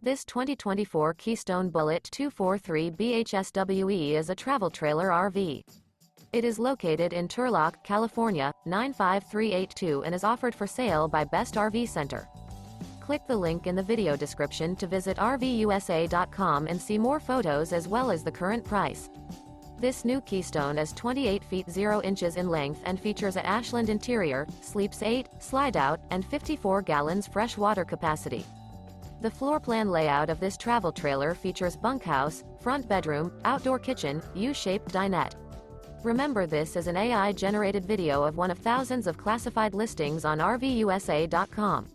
This 2024 Keystone Bullet 243 BHSWE is a travel trailer RV. It is located in Turlock, California, 95382 and is offered for sale by Best RV Center. Click the link in the video description to visit RVUSA.com and see more photos as well as the current price. This new Keystone is 28 feet 0 inches in length and features an Ashland interior, sleeps 8, Slideout, and 54 gallons fresh water capacity. The floor plan layout of this travel trailer features bunkhouse, front bedroom, outdoor kitchen, U-shaped dinette. Remember, this is an AI-generated video of one of thousands of classified listings on RVUSA.com.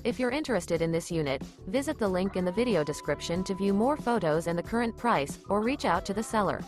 If you're interested in this unit, visit the link in the video description to view more photos and the current price, or reach out to the seller.